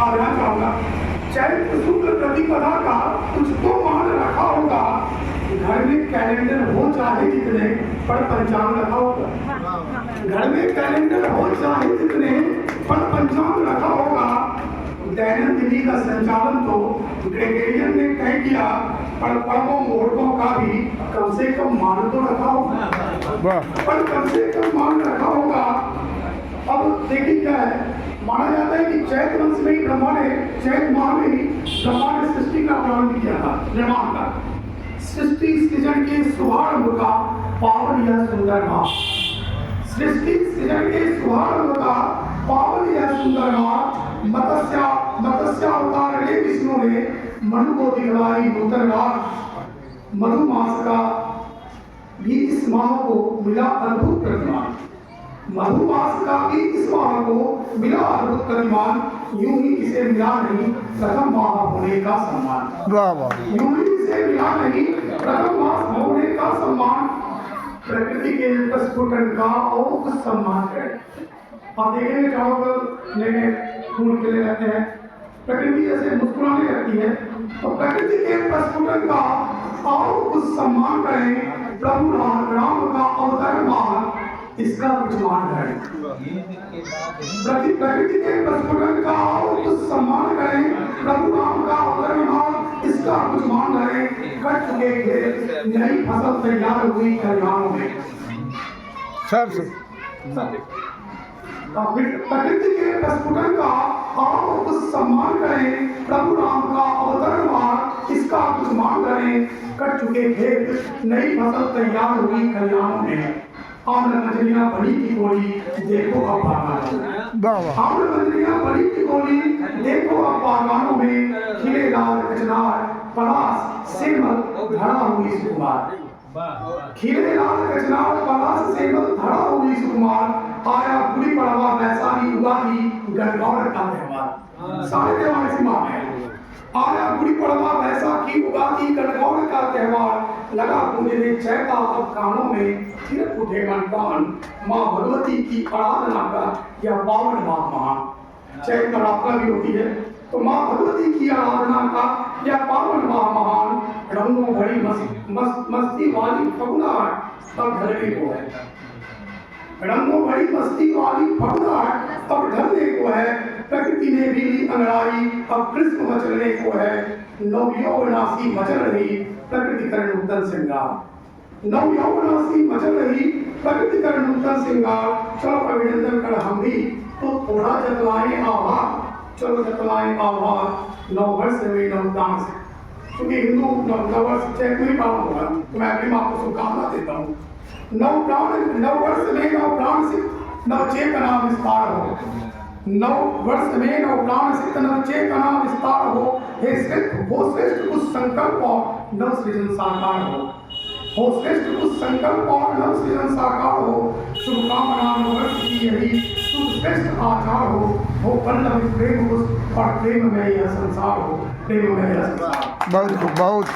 बात ध्यान चाहूंगा। चैत्र शुक्ल प्रतिपदा का कुछ तो मान रखा होगा। घर में कैलेंडर हो चाहे जितने, पर पंचांग रखा होगा। घर में कैलेंडर हो चाहे जितने, पर पंचांग रखा होगा। दैनंदिनी का संचालन तो ग्रेगोरियन ने तय किया, पर पर्वों मुहूर्तों का भी कम से कम मान तो रखा होगा। पर कम से कम मान रखा होगा। अब देखिए क्या है, माना जाता है कि चैत्र वंश में ही ब्रह्मा ने, चैत्र माह में ही ब्रह्मा ने सृष्टि का प्रारंभ किया था, निर्माण का। सृष्टि सृजन के शुभारंभ का पावन यह सुंदर माह, सृष्टि सृजन के शुभारंभ का पावन यह सुंदर माह, मत्स्य अवतार ने विष्णु ने मनु को दिखलाई नूतन रात। मधु मास का भी इस माह को मिला अद्भुत प्रतिमान। मधु मास का भी इस माह को मिला अद्भुत प्रतिमान। यूं ही इसे मिला नहीं प्रथम माह होने का सम्मान। यूं ही इसे मिला नहीं प्रथम माह होने का सम्मान। प्रकृति के प्रस्फुटन का और कुछ सम्मान करें। आप देखेंगे चारों तरफ नए फूल खिले रहते हैं, प्रकृति जैसे मुस्कुराने लगती है, तो प्रकृति के प्रस्फुटन का और कुछ सम्मान करें। प्रभु राम का अवतार माह, इसका कुछ मान करें। प्रकृति के प्रस्फुटन का और कुछ सम्मान करें। प्रभु राम का अवतार माह, इसका कुछ मान करें। कट चुके खेत, नई फसल तैयार हुई खलिहानों में। प्रकृति के प्रस्फुटन का और कुछ सम्मान करें। प्रभु राम का अवतार माह, इसका कुछ मान करें। कट चुके खेत, नई फसल तैयार हुई खलिहानों में। आम्र मछलियां बड़ी की गोली, देखो अब बागानों। आम्र मछलियां बड़ी की गोली, देखो अब बागानों में। खिले लाल कचनार, पलाश सेमल धरा हुई सुकुमार। खिले लाल कचनार, पलाश सेमल धरा हुई सुकुमार। आया गुड़ी पड़वा, वैशाली, उगादी, गणगौर का त्योहार। सारे त्योहार इसी माह में आया। गुड़ी पड़वा, वैशाखी, उगादी, गणगौर का त्योहार। लगा गूंजने चैता अब कानों में, फिर उठे मन प्राण। माँ भगवती की आराधना का यह पावन माह महान। चैत नवरात्रा भी होती है, तो माँ भगवती की आराधना का यह पावन माह महान। रंगों भरी मस्ती वाली फगुनाहट तब ढलने को है। रंगों भरी मस्ती वाली फगुनाहट तब ढलने को है। प्रकृति ने भी ली अंगड़ाई, अब कृष्ण मचलने को है। नवयौवनासी मचल रही प्रकृति कर नूतन श्रृंगार। नवयौवनासी मचल रही प्रकृति कर नूतन श्रृंगार। चलो अभिनंदन कर हम भी तो थोड़ा जतलाएं आभार। चलो जतलाएं आभार, नव वर्ष में नवदान से। क्योंकि हिंदू नववर्ष चैत में पालन होगा, तो मैं अग्रिम आपको शुभकामना देता हूँ। नव वर्ष में नव प्राण से नव चेतना विस्तार हो। नव वर्ष में नव प्राण से नव चेतना विस्तार हो। हे श्रेष्ठ हो, श्रेष्ठ कुछ संकल्प और नव सृजन साकार हो। श्रेष्ठ कुछ संकल्प और नव सृजन साकार हो। शुभकामना नववर्ष की यही श्रेष्ठ आचार हो पल्लव प्रेम और प्रेम में यह संसार हो। प्रेम में यह संसार। बहुत